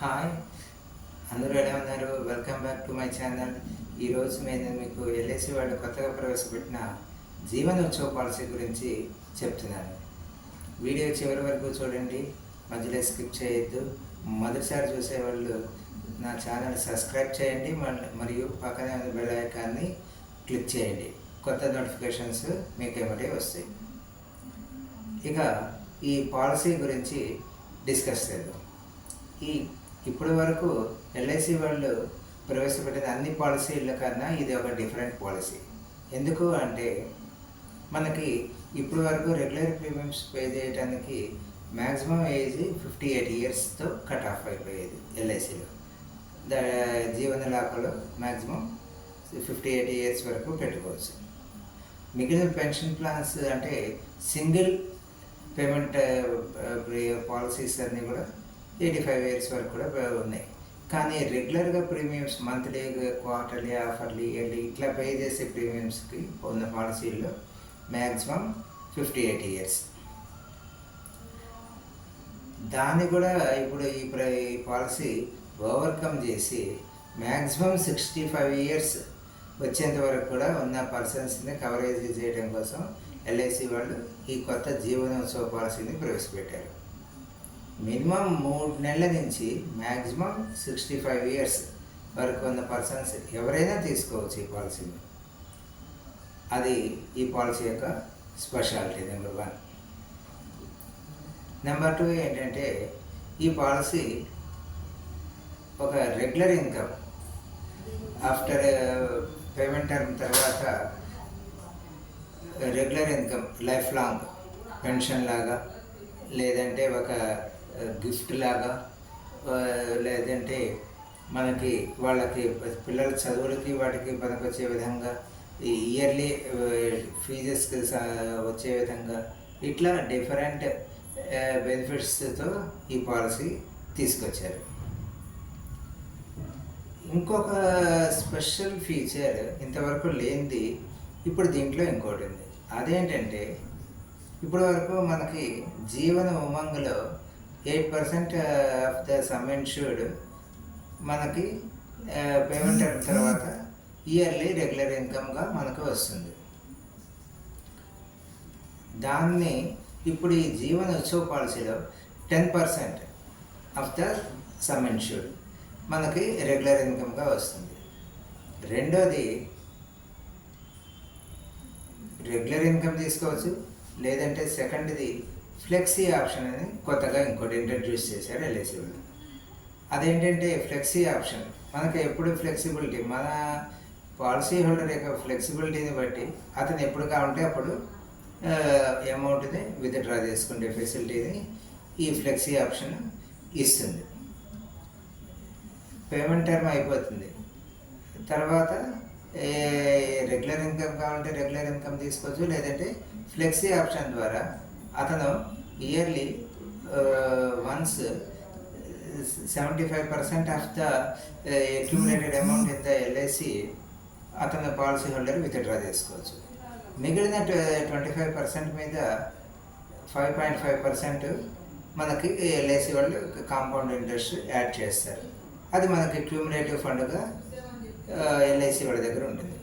Hi, అందరూ ఎలా ఉన్నారు? Welcome back to my channel. ఈరోజు నేను మీకు ఎల్ఐసి వాళ్ళు కొత్తగా ప్రవేశపెట్టిన జీవనోత్సవ పాలసీ గురించి చెప్తున్నాను. వీడియో చివరి వరకు చూడండి, మధ్యలో స్కిప్ చేయొద్దు. మొదటిసారి చూసేవాళ్ళు నా ఛానల్ సబ్స్క్రైబ్ చేయండి మరియు పక్కనే ఉన్న బెల్ ఐకాన్ని క్లిక్ చేయండి. కొత్త నోటిఫికేషన్స్ మీకు ఏమిటే వస్తాయి. ఇక ఈ పాలసీ గురించి డిస్కస్ చేద్దాం. ఇప్పటి వరకు ఎల్ఐసి వాళ్ళు ప్రవేశపెట్టిన అన్ని పాలసీల కన్నా ఇది ఒక డిఫరెంట్ పాలసీ. ఎందుకు అంటే మనకి ఇప్పటి వరకు రెగ్యులర్ ప్రీమియమ్స్ పే చేయడానికి మ్యాక్సిమం ఏజ్ 58 ఇయర్స్తో కట్ ఆఫ్ అయిపోయేది ఎల్ఐసిలో. జీవన లాభంలో మ్యాక్సిమం 58 ఇయర్స్ వరకు పెట్టుకోవచ్చు. మిగిలిన పెన్షన్ ప్లాన్స్ అంటే సింగిల్ పేమెంట్ పాలసీస్ అన్నీ కూడా 85 ఇయర్స్ వరకు కూడా ఉన్నాయి. కానీ రెగ్యులర్గా ప్రీమియమ్స్ మంత్లీ, క్వార్టర్లీ, ఆఫర్లీ, ఇయర్లీ ఇట్లా పే చేసే ప్రీమియమ్స్కి ఉన్న పాలసీల్లో మ్యాక్సిమం 58 ఇయర్స్. దాన్ని కూడా ఇప్పుడు ఈ పాలసీ ఓవర్కమ్ చేసి మ్యాక్సిమం 65 ఇయర్స్ వచ్చేంత వరకు కూడా ఉన్న పర్సన్స్ని కవరేజ్ చేయడం కోసం ఎల్ఐసి వాళ్ళు ఈ కొత్త జీవనోత్సవ పాలసీని ప్రవేశపెట్టారు. మినిమం 3 నెలల నుంచి మ్యాక్సిమం 65 ఇయర్స్ వరకు ఉన్న పర్సన్స్ ఎవరైనా తీసుకోవచ్చు ఈ పాలసీని. అది ఈ పాలసీ యొక్క స్పెషాలిటీ నెంబర్ 1. నెంబర్ 2 ఏంటంటే ఈ పాలసీ ఒక regular income after payment term తర్వాత regular income life long pension లాగా, లేదంటే ఒక గిఫ్ట్ లాగా, లేదంటే మనకి వాళ్ళకి పిల్లల చదువులకి వాటికి పనికొచ్చే విధంగా, ఈ ఇయర్లీ ఫీజెస్కి వచ్చే విధంగా ఇట్లా డిఫరెంట్ బెనిఫిట్స్తో ఈ పాలసీ తీసుకొచ్చారు. ఇంకొక స్పెషల్ ఫీచర్ ఇంతవరకు లేనిది ఇప్పుడు దీంట్లో ఇంకోటి ఉంది. అదేంటంటే ఇప్పటి వరకు మనకి జీవన ఉమంగ్లో 8% ఆఫ్ ద సమ్ ఇన్ష్యూర్డ్ మనకి పేమెంట్ అయిన తర్వాత ఇయర్లీ రెగ్యులర్ ఇన్కమ్గా మనకు వస్తుంది. దాన్ని ఇప్పుడు ఈ జీవన ఉత్సవ పాలసీలో 10% ఆఫ్ ద సమ్ ఇన్ష్యూర్డ్ మనకి రెగ్యులర్ ఇన్కమ్గా వస్తుంది. రెండోది రెగ్యులర్ ఇన్కమ్ తీసుకోవచ్చు, లేదంటే సెకండ్ది ఫ్లెక్సీ ఆప్షన్ అని కొత్తగా ఇంకోటి ఇంట్రడ్యూస్ చేశారు ఎల్ఐసి వాళ్ళు. అదేంటంటే ఫ్లెక్సీ ఆప్షన్ మనకి ఎప్పుడు ఫ్లెక్సిబిలిటీ, మన పాలసీ హోల్డర్ యొక్క ఫ్లెక్సిబిలిటీని బట్టి అతను ఎప్పుడు కావాలంటే అప్పుడు అమౌంట్ని విత్డ్రా చేసుకునే ఫెసిలిటీని ఈ ఫ్లెక్సీ ఆప్షన్ ఇస్తుంది. పేమెంట్ టర్మ్ అయిపోతుంది తర్వాత రెగ్యులర్ ఇన్కమ్ కావాలంటే రెగ్యులర్ ఇన్కమ్ తీసుకోవచ్చు, లేదంటే ఫ్లెక్సీ ఆప్షన్ ద్వారా అతను yearly once 75% of the accumulated amount in the LIC అతను పాలసీ హోల్డర్ విత్డ్రా చేసుకోవచ్చు. మిగిలిన 25% మీద 5.5% మనకి ఎల్ఐసి వాళ్ళు కాంపౌండ్ ఇంట్రెస్ట్ యాడ్ చేస్తారు. అది మనకి క్యూములేటివ్ ఫండ్గా ఎల్ఐసి వాళ్ళ దగ్గర ఉంటుంది.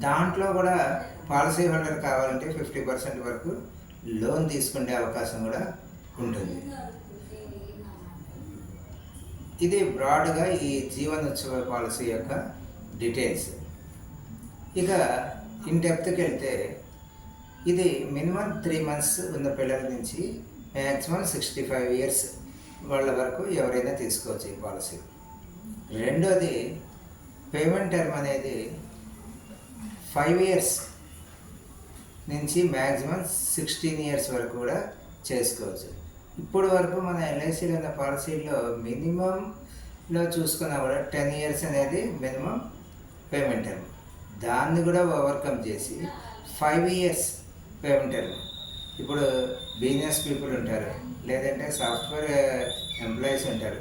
దాంట్లో కూడా పాలసీ హోల్డర్ కావాలంటే 50% వరకు లోన్ తీసుకునే అవకాశం కూడా ఉంటుంది. ఇది బ్రాడ్గా ఈ జీవనోత్సవ పాలసీ యొక్క డీటెయిల్స్. ఇక ఇన్ డెప్త్కి వెళ్తే ఇది మినిమం 3 months ఉన్న పిల్లల నుంచి మ్యాక్సిమం 65 ఇయర్స్ వాళ్ళ వరకు ఎవరైనా తీసుకోవచ్చు ఈ పాలసీ. రెండోది పేమెంట్ టర్మ్ అనేది 5 ఇయర్స్ నుంచి మ్యాక్సిమం 16 ఇయర్స్ వరకు కూడా చేసుకోవచ్చు. ఇప్పుడు వరకు మన ఎల్ఐసిలో ఉన్న పాలసీలో మినిమంలో చూసుకున్నా కూడా 10 ఇయర్స్ అనేది మినిమం పేమెంట్ టర్మ్. దాన్ని కూడా ఓవర్కమ్ చేసి 5 ఇయర్స్ పేమెంట్ టర్మ్. ఇప్పుడు బిజినెస్ పీపుల్ ఉంటారు, లేదంటే సాఫ్ట్వేర్ ఎంప్లాయీస్ ఉంటారు.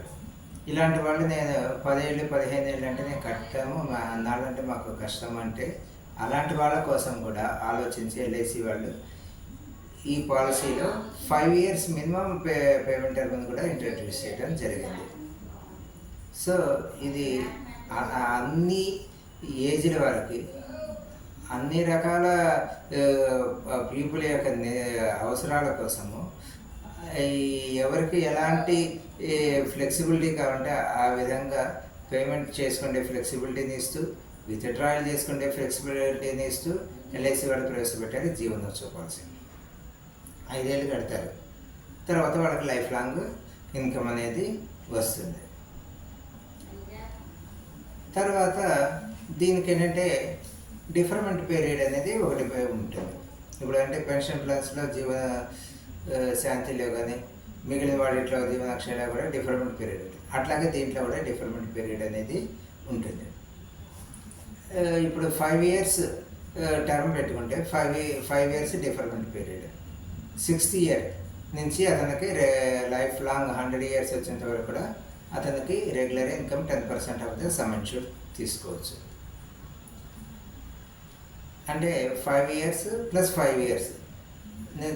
ఇలాంటి వాళ్ళు నేను 10 ఏళ్ళు 15 ఏళ్ళు అంటే నేను కట్టాము, అన్నాళ్ళంటే మాకు కష్టం అంటే అలాంటి వాళ్ళ కోసం కూడా ఆలోచించి ఎల్ఐసి వాళ్ళు ఈ పాలసీలో 5 ఇయర్స్ మినిమం పేమెంట్ టర్మ్ కూడా ఇంట్రడ్యూస్ చేయడం జరిగింది. సో ఇది అన్ని ఏజ్ల వారికి, అన్ని రకాల పీపుల్ యొక్క అవసరాల కోసము ఎవరికి ఎలాంటి ఫ్లెక్సిబిలిటీ కావాలంటే ఆ విధంగా పేమెంట్ చేసుకునే ఫ్లెక్సిబిలిటీని ఇస్తూ, విత్డ్రాయల్ చేసుకునే ఫ్లెక్సిబిలిటీని ఇస్తూ ఎల్ఐసి వాళ్ళు ప్రవేశపెట్టారు జీవనోత్సవ పాలసీ. 5 ఏళ్ళు కడతారు, తర్వాత వాళ్ళకి లైఫ్ లాంగ్ ఇన్కమ్ అనేది వస్తుంది. తర్వాత దీనికి ఏంటంటే డిఫర్మెంట్ పీరియడ్ అనేది ఒకటి ఉంటుంది. ఇప్పుడు అంటే పెన్షన్ ప్లాన్స్లో జీవన శాంతిలో కానీ మిగిలిన వాటిలో జీవనాక్షలో కూడా డిఫర్మెంట్ పీరియడ్ ఉంటుంది. అట్లాగే దీంట్లో కూడా డిఫర్మెంట్ పీరియడ్ అనేది ఉంటుంది. ఇప్పుడు 5 ఇయర్స్ టర్మ్ పెట్టుకుంటే 5 years deferment period. 6th year నుంచి అతనికి లైఫ్ లాంగ్ 100 ఇయర్స్ వచ్చేంత వరకు కూడా అతనికి regular income 10% of the sum insured తీసుకోవచ్చు. అంటే 5 ఇయర్స్ ప్లస్ 5 ఇయర్స్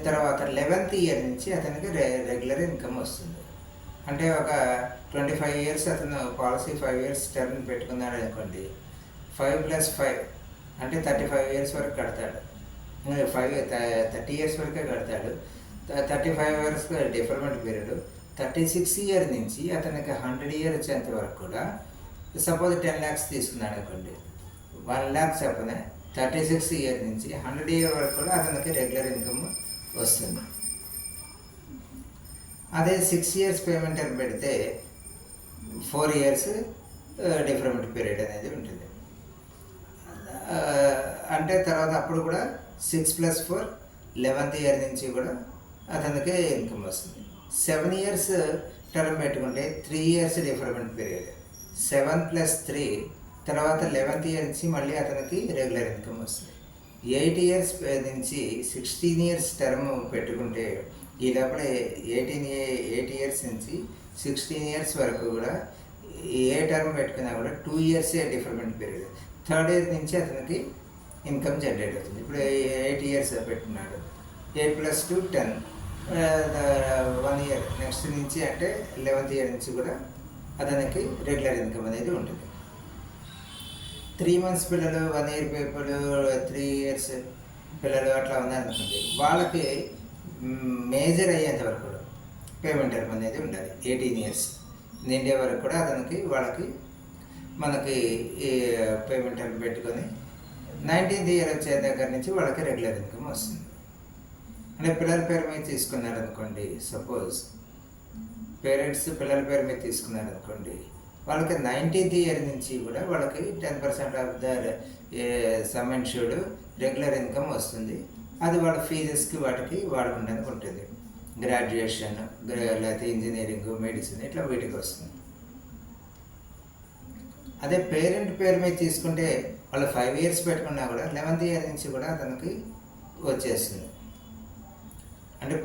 తర్వాత 11th ఇయర్ నుంచి అతనికి రెగ్యులర్ ఇన్కమ్ వస్తుంది. అంటే ఒక 25 ఇయర్స్ అతను పాలసీ 5 ఇయర్స్ టర్మ్ పెట్టుకున్నాడు అనుకోండి, 5 + 5 అంటే 35 ఇయర్స్ వరకు కడతాడు. 30 ఇయర్స్ వరకే కడతాడు. 35 ఇయర్స్ డిఫర్మెంట్ పీరియడ్. 36 ఇయర్ నుంచి అతనికి 100 ఇయర్ వచ్చేంత వరకు కూడా, సపోజ్ 10 lakhs తీసుకున్నాడు అనుకోండి, 1 lakh చెప్పనే 36 ఇయర్ నుంచి 100 ఇయర్ వరకు కూడా అతనికి రెగ్యులర్ ఇన్కమ్ వస్తుంది. అదే 6 ఇయర్స్ పేమెంట్ టర్మ్ పెడితే 4 ఇయర్స్ డిఫర్మెంట్ పీరియడ్ అనేది ఉంటుంది. అంటే తర్వాత అప్పుడు కూడా 6 + 4 11th ఇయర్ నుంచి కూడా అతనికి ఇన్కమ్ వస్తుంది. 7 ఇయర్స్ టర్మ్ పెట్టుకుంటే 3 ఇయర్స్ డిఫర్మెంట్ పీరియడ్. 7 + 3 తర్వాత 11th ఇయర్ నుంచి మళ్ళీ అతనికి రెగ్యులర్ ఇన్కమ్ వస్తుంది. 8 ఇయర్స్ నుంచి 16 ఇయర్స్ టర్మ్ పెట్టుకుంటే ఈ లోపల 8 ఇయర్స్ నుంచి 16 ఇయర్స్ వరకు కూడా ఏ టర్మ్ పెట్టుకున్నా కూడా 2 ఇయర్సే డిఫర్మెంట్ పీరియడ్. 3rd ఇయర్ నుంచి అతనికి ఇన్కమ్ జనరేట్ అవుతుంది. ఇప్పుడు 8 ఇయర్స్ పెట్టుకున్నాడు, 8 + 2 10, 1 ఇయర్ నెక్స్ట్ నుంచి అంటే 11th ఇయర్ నుంచి కూడా అతనికి రెగ్యులర్ ఇన్కమ్ అనేది ఉంటుంది. 3 months పిల్లలు, 1 year పీపుల్, 3 years పిల్లలు అట్లా ఉన్నారనుకోండి, వాళ్ళకి మేజర్ అయ్యేంత వరకు కూడా పేమెంట్ టర్మ్ అనేది ఉండాలి. 18 ఇయర్స్ నిండే వరకు కూడా అతనికి మనకి ఈ పేమెంట్ టర్మ్ పెట్టుకొని 19th ఇయర్ వచ్చే దగ్గర నుంచి వాళ్ళకి రెగ్యులర్ ఇన్కమ్ వస్తుంది. అంటే పిల్లల పేరు మీద తీసుకున్నారనుకోండి, సపోజ్ పేరెంట్స్ పిల్లల పేరు మీద తీసుకున్నారనుకోండి, వాళ్ళకి 19th ఇయర్ నుంచి కూడా వాళ్ళకి 10% of the sum insured regular income వస్తుంది. అది వాళ్ళ ఫీజెస్కి వాటికి వాడుకోవడానికి ఉంటుంది. గ్రాడ్యుయేషన్, లేకపోతే ఇంజనీరింగ్, మెడిసిన్ ఇట్లా వీటికి వస్తుంది. అదే పేరెంట్ పేరు మీద తీసుకుంటే వాళ్ళు 5 ఇయర్స్ పెట్టుకున్నా కూడా 11th ఇయర్ నుంచి కూడా అతనికి వచ్చేస్తుంది. అంటే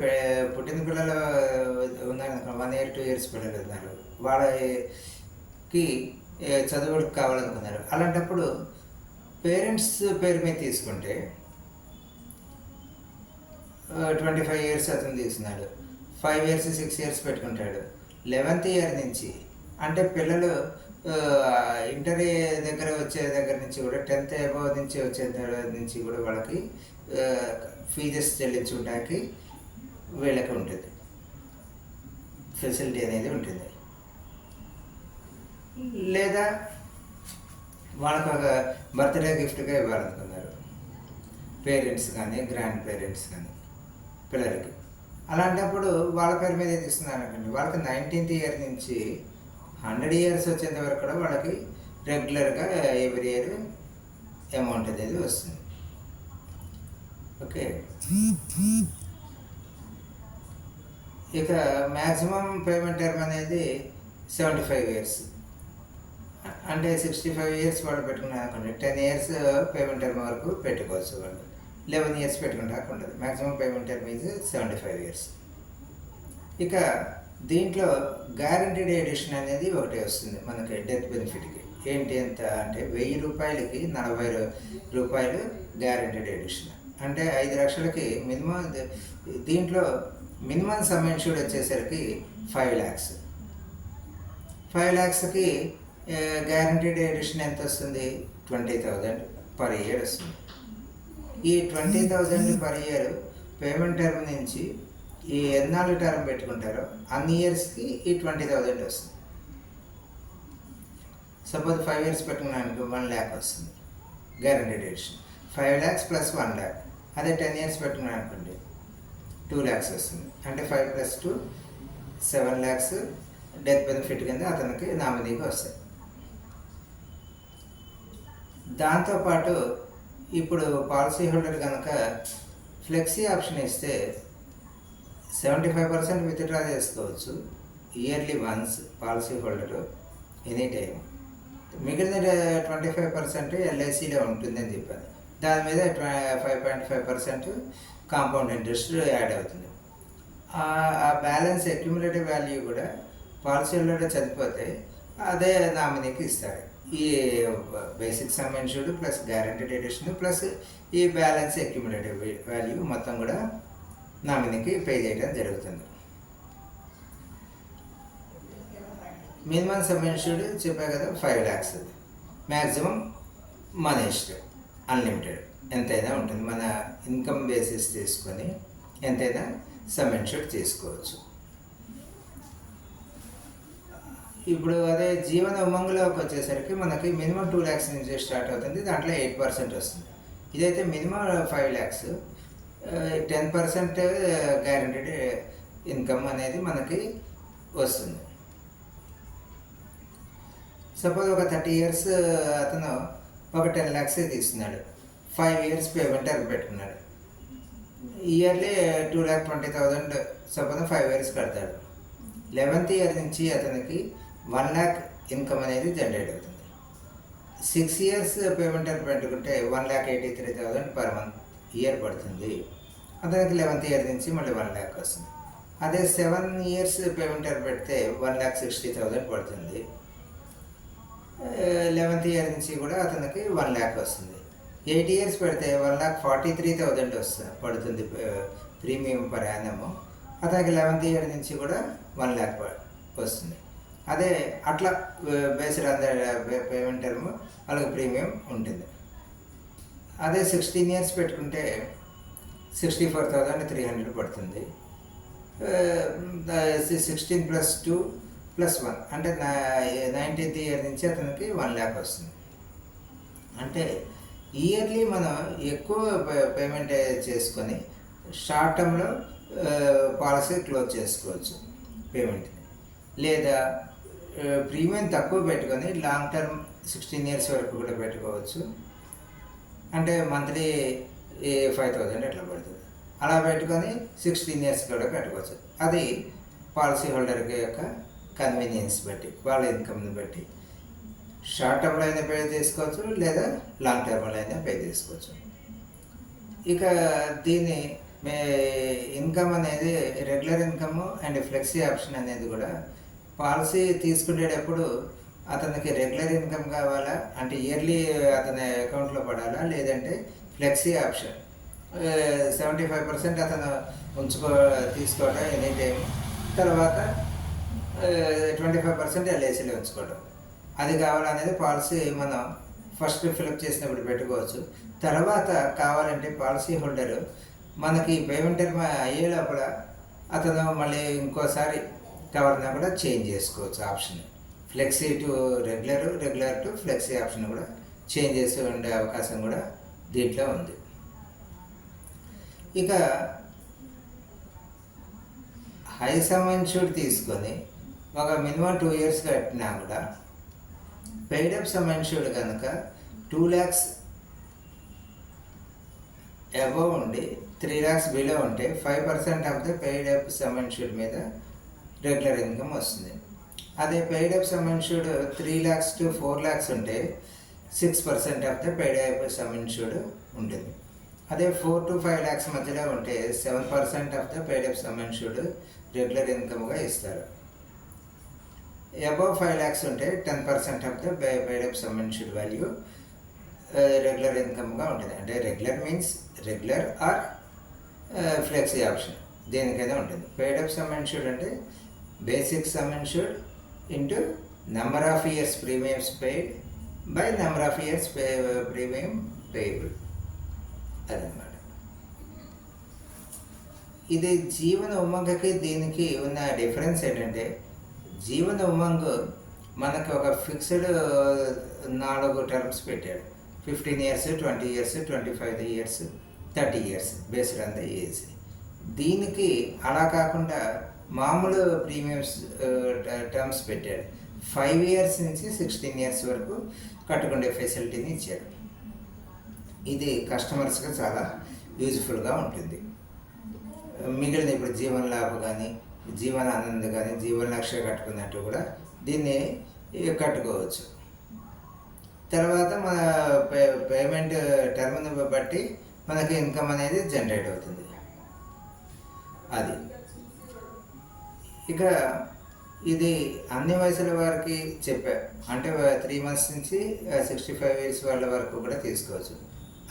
పుట్టిన పిల్లలు ఉన్నారనుకో, 1 year 2 years పిల్లలు ఉన్నారు, వాళ్ళకి చదువులకు కావాలనుకున్నారు. అలాంటప్పుడు పేరెంట్స్ పేరు మీద తీసుకుంటే 25 years అతను తీసుకున్నాడు, 5 years 6 years పెట్టుకుంటాడు. 11th ఇయర్ నుంచి అంటే పిల్లలు ఇంటర్ వచ్చే దగ్గర నుంచి కూడా 10th above నుంచి వచ్చే నుంచి కూడా వాళ్ళకి ఫీజెస్ చెల్లించుకోవడానికి వీళ్ళకి ఉంటుంది, ఫెసిలిటీ అనేది ఉంటుంది. లేదా వాళ్ళకు ఒక బర్త్డే గిఫ్ట్గా ఇవ్వాలనుకున్నారు పేరెంట్స్ కానీ గ్రాండ్ పేరెంట్స్ కానీ పిల్లలకి. అలాంటప్పుడు వాళ్ళ పేరు మీద తీసుకున్నారు అనుకోండి, వాళ్ళకి 19th ఇయర్ నుంచి 100 years వచ్చేంత వరకు కూడా వాళ్ళకి రెగ్యులర్గా ఎవ్రీ ఇయర్ అమౌంట్ అనేది వస్తుంది. ఓకే, ఇక మ్యాక్సిమం పేమెంట్ టర్మ్ అనేది 75 years. అంటే 65 years వాళ్ళు పెట్టుకున్నారు అనుకోండి, 10 years పేమెంట్ టర్మ్ వరకు పెట్టుకోవచ్చు. వాళ్ళు 11 years పెట్టుకుంటే ఉండదు. Maximum payment term is 75 years. ఇక దీంట్లో గ్యారంటీడ్ ఎడిషన్ అనేది ఒకటి వస్తుంది మనకి డెత్ బెనిఫిట్కి. ఏంటి ఎంత అంటే 1000 రూపాయలకి 40 రూపాయలు గ్యారంటీడ్ ఎడిషన్. అంటే 5 లక్షలకి మినిమం దీంట్లో మినిమం సమ్ ఇన్సూర్డ్ వచ్చేసరికి 5 lakhs. 5 lakhsకి గ్యారంటీడ్ ఎడిషన్ ఎంత వస్తుంది? 20,000 per year వస్తుంది. ఈ 20,000 per year పేమెంట్ టర్మ్ నుంచి ఈ ఎన్నాళ్ళు టర్మ్ పెట్టుకుంటారో అన్ని ఇయర్స్కి ఈ 20,000 వస్తుంది. సపోజ్ 5 years పెట్టుకున్నాను 1 lakh వస్తుంది guaranteed edition. 5 lakhs plus 1 lakh. అదే 10 years పెట్టుకున్నాను అనుకోండి 2 lakhs వస్తుంది. అంటే 5 plus 2 7 lakhs డెత్ బెనిఫిట్ కింద అతనికి నామినీగా వస్తాయి. దాంతోపాటు ఇప్పుడు పాలసీ హోల్డర్ కనుక ఫ్లెక్సీ ఆప్షన్ ఇస్తే 75% విత్డ్రా చేసుకోవచ్చు yearly once policy holder any time. మిగిలిన 25% ఎల్ఐసిలో ఉంటుందని చెప్పాను. దాని మీద 5.5% కాంపౌండ్ ఇంట్రెస్ట్ యాడ్ అవుతుంది. ఆ బ్యాలెన్స్ అక్యుములేటివ్ వాల్యూ కూడా పాలసీ హోల్డర్ చనిపోతే అదే నామినీకి ఇస్తారు. ఈ basic sum insured plus guaranteed addition plus ఈ బ్యాలెన్స్ అక్యుములేటివ్ వాల్యూ మొత్తం కూడా నామినీకి పే చేయడం జరుగుతుంది. మినిమం సమ్ ఇన్సూర్డ్ చెప్పా కదా 5 lakhs. మ్యాక్సిమం మన ఇష్టం, అన్లిమిటెడ్ ఎంతైనా ఉంటుంది. మన ఇన్కమ్ బేసిస్ తీసుకొని ఎంతైనా సమ్ ఇన్సూర్డ్ తీసుకోవచ్చు. ఇప్పుడు అదే జీవన ఉమంగ్లోకి వచ్చేసరికి మనకి మినిమం 2 lakhs నుంచి స్టార్ట్ అవుతుంది. దాంట్లో 8% వస్తుంది. ఇదైతే మినిమం 5 lakhs, 10% గ్యారంటీడ్ ఇన్కమ్ అనేది మనకి వస్తుంది. సపోజ్ ఒక 30 years అతను ఒక 10 lakhs తీస్తున్నాడు, 5 years పేమెంట్ టర్మ్ పెట్టుకున్నాడు. ఇయర్లీ 2,20,000 సపోజ్ 5 years కడతాడు. 11th year నుంచి అతనికి 1 lakh ఇన్కమ్ అనేది జనరేట్ అవుతుంది. 6 years పేమెంట్ టర్మ్ పెట్టుకుంటే 1,83,000 per month ఇయర్ పడుతుంది. అతనికి 11th year నుంచి మళ్ళీ 1 lakh వస్తుంది. అదే 7 years పేమెంట్ టర్మ్ పెడితే 1,60,000 పడుతుంది. 11th year నుంచి కూడా అతనికి 1 lakh వస్తుంది. 8 years పెడితే 1,43,000 పడుతుంది ప్రీమియం పర్ యానము. అతనికి 11th year నుంచి కూడా 1 lakh వస్తుంది. అదే అట్లా based on the payment term వాళ్ళకి ప్రీమియం ఉంటుంది. అదే 16 years పెట్టుకుంటే 64,300 పడుతుంది. 16 plus 2 plus 1 అంటే 19th year నుంచి అతనికి 1 lakh వస్తుంది. అంటే ఇయర్లీ మనం ఎక్కువ పేమెంట్ చేసుకొని షార్ట్ టర్మ్లో పాలసీ క్లోజ్ చేసుకోవచ్చు పేమెంట్, లేదా ప్రీమియం తక్కువ పెట్టుకొని లాంగ్ టర్మ్ 16 years వరకు కూడా పెట్టుకోవచ్చు. అంటే మంత్లీ 5,000 అట్లా పడుతుంది. అలా పెట్టుకొని 16 years కూడా కట్టుకోవచ్చు. అది పాలసీ హోల్డర్ యొక్క కన్వీనియన్స్ బట్టి, వాళ్ళ ఇన్కమ్ని బట్టి షార్ట్ టర్మ్లో అయినా పే చేసుకోవచ్చు, లేదా లాంగ్ టర్మ్లో అయినా పే చేసుకోవచ్చు. ఇక దీని ఇన్కమ్ అనేది regular income and flexi option అనేది కూడా పాలసీ తీసుకునేటప్పుడు అతనికి రెగ్యులర్ ఇన్కమ్ కావాలా అంటే ఇయర్లీ అతని అకౌంట్లో పడాలా, లేదంటే ఫ్లెక్సీ ఆప్షన్ 75% అతను తీసుకోవడం ఎనీ టైం, తర్వాత 25% ఎల్ఐసిలో ఉంచుకోవడం, అది కావాలనేది పాలసీ మనం ఫస్ట్ ఫిలప్ చేసినప్పుడు పెట్టుకోవచ్చు. తర్వాత కావాలంటే పాలసీ హోల్డరు మనకి పేమెంట్ టర్మ్ అయ్యే లోపల అతను మళ్ళీ ఇంకోసారి కావాలన్నా కూడా చేంజ్ చేసుకోవచ్చు option. Flexi to regular, regular to flexi option కూడా చేంజ్ చేసి ఉండే అవకాశం కూడా దీంట్లో ఉంది. ఇక హై సమ్ ఇన్సూర్డ్ తీసుకొని ఒక మినిమం 2 years కట్టినా కూడా పెయిడ్ అప్ సమ్ ఇన్సూర్డ్ కనుక 2 lakhs అబవ్ ఉండి 3 lakhs బిలో ఉంటే 5% of the paid up sum insured మీద రెగ్యులర్ ఇన్కమ్ వస్తుంది. అదే paid up sum insured 3 lakhs to 4 lakhs ఉంటే 6% of the paid up sum insured ఉంటుంది. అదే 4 to 5 lakhs మధ్యలో ఉంటే 7% of the paid up sum insured regular ఇన్కమ్గా ఇస్తారు. అబవ్ 5 lakhs ఉంటే 10% of the paid up sum insured value regular ఇన్కమ్గా ఉంటుంది. అంటే regular means regular are flexi option దేనికైనా ఉంటుంది. పెయిడ్ అప్ సమ్ ఇన్షూర్డ్ అంటే basic sum insured into number of years premiums paid by number of years premium payable, అదనమాట. ఇది జీవన ఉమంగకి దీనికి ఉన్న డిఫరెన్స్ ఏంటంటే, జీవన ఉమంగ్ మనకు ఒక ఫిక్స్డ్ 4 టర్మ్స్ పెట్టాడు. 15 years, 20 years, 25 years, 30 years based on the age. దీనికి అలా కాకుండా మామూలు ప్రీమియమ్స్ టర్మ్స్ పెట్టాడు. 5 years నుంచి 16 years వరకు కట్టుకునే ఫెసిలిటీని ఇచ్చాడు. ఇది కస్టమర్స్కి చాలా యూజ్ఫుల్గా ఉంటుంది. మిగిలిన ఇప్పుడు జీవన్ లాభ్ కానీ, జీవన్ ఆనంద్ కానీ, జీవన్ లక్ష్య కట్టుకున్నట్టు కూడా దీన్ని కట్టుకోవచ్చు. తర్వాత మన పేమెంట్ టర్మ్ని బట్టి మనకి ఇన్కమ్ అనేది జనరేట్ అవుతుంది. అది ఇక ఇది అన్ని వయసుల వారికి చెప్పారు. అంటే 3 months నుంచి 65 years వాళ్ళ వరకు కూడా తీసుకోవచ్చు.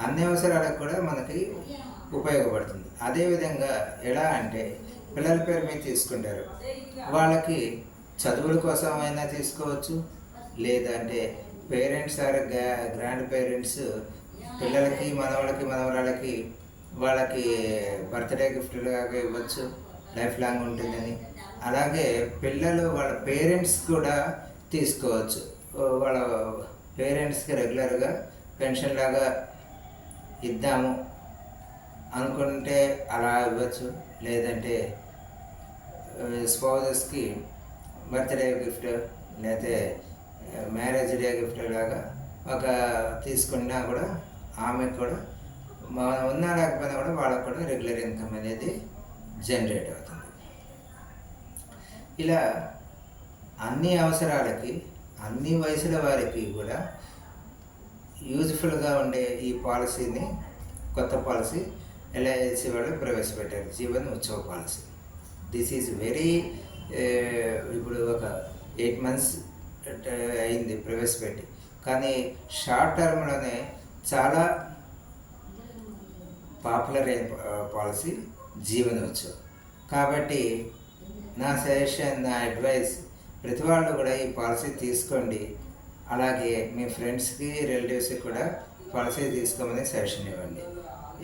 అన్ని అవసరాలకు కూడా మనకి ఉపయోగపడుతుంది. అదేవిధంగా ఎలా అంటే పిల్లల పేరు మీద తీసుకుంటారు, వాళ్ళకి చదువుల కోసం అయినా తీసుకోవచ్చు. లేదంటే పేరెంట్స్ ఆర్ గ్రాండ్ పేరెంట్స్ పిల్లలకి, మనవరాళ్ళకి వాళ్ళకి బర్త్డే గిఫ్ట్లాగా ఇవ్వచ్చు, లైఫ్ లాంగ్ ఉంటుందని. అలాగే పిల్లలు వాళ్ళ పేరెంట్స్ కూడా తీసుకోవచ్చు. వాళ్ళ పేరెంట్స్కి రెగ్యులర్గా పెన్షన్ లాగా ఇద్దాము అనుకుంటే అలా ఇవ్వచ్చు. లేదంటే స్పౌజెస్కి బర్త్డే గిఫ్ట్ లేకపోతే మ్యారేజ్ డే గిఫ్ట్ లాగా ఒక తీసుకున్నా కూడా ఆమెకు కూడా ఉన్నా లేకపోయినా కూడా వాళ్ళకు కూడా రెగ్యులర్ ఇన్కమ్ అనేది జనరేట్ అవుతుంది. ఇలా అన్ని అవసరాలకి, అన్ని వయసుల వారికి కూడా యూజ్ఫుల్గా ఉండే ఈ పాలసీని, కొత్త పాలసీ ఎల్ఐసి వాళ్ళు ప్రవేశపెట్టారు, Jeevan Utsav policy. This is very ఇప్పుడు ఒక 8 months అయింది ప్రవేశపెట్టి, కానీ షార్ట్ టర్మ్లోనే చాలా పాపులర్ అయిన పాలసీ జీవన్ ఉత్సవ్. కాబట్టి నా సజెషన్, నా అడ్వైస్, ప్రతి వాళ్ళు కూడా ఈ పాలసీ తీసుకోండి. అలాగే మీ ఫ్రెండ్స్కి, రిలేటివ్స్కి కూడా పాలసీ తీసుకోమని సజెషన్ ఇవ్వండి.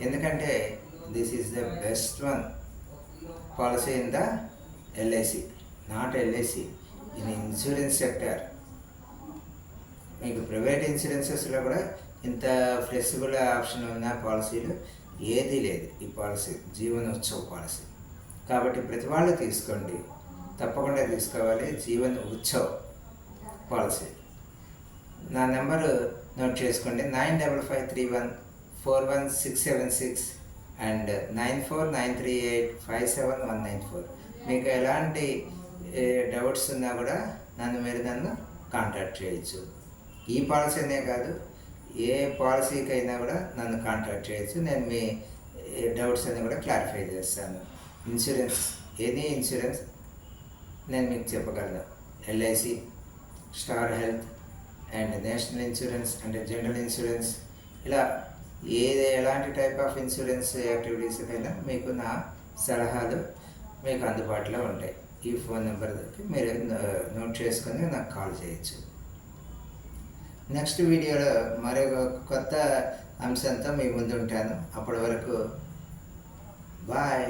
ఎందుకంటే this is the best one policy in the LIC, not LIC, in insurance sector. మీకు ప్రైవేట్ ఇన్సూరెన్సెస్లో కూడా ఇంత ఫ్లెక్సిబుల్ ఆప్షన్ ఉన్న పాలసీలు ఏదీ లేదు ఈ పాలసీ, జీవన్ ఉత్సవ్ పాలసీ. కాబట్టి ప్రతి వాళ్ళు తీసుకోండి, తప్పకుండా తీసుకోవాలి జీవన్ ఉత్సవ్ పాలసీ. నా నెంబరు నోట్ చేసుకోండి, 9553141676 అండ్ 9493857194. మీకు ఎలాంటి డౌట్స్ ఉన్నా కూడా నన్ను కాంటాక్ట్ చేయొచ్చు. ఈ పాలసీ అనే కాదు, ఏ పాలసీకైనా కూడా నన్ను కాంటాక్ట్ చేయొచ్చు. నేను మీ డౌట్స్ అన్నీ కూడా క్లారిఫై చేస్తాను. ఇన్సూరెన్స్, ఎనీ ఇన్సూరెన్స్ నేను మీకు చెప్పగలను. LIC, star health and national insurance అంటే జనరల్ ఇన్సూరెన్స్, ఇలా ఎలాంటి టైప్ ఆఫ్ ఇన్సూరెన్స్ యాక్టివిటీస్కైనా మీకు నా సలహాలు మీకు అందుబాటులో ఉంటాయి. ఈ ఫోన్ నెంబర్కి మీరు నోట్ చేసుకొని నాకు కాల్ చేయొచ్చు. నెక్స్ట్ వీడియోలో మరొక కొత్త అంశంతో మీ ముందు ఉంటాను. అప్పటి వరకు బాయ్.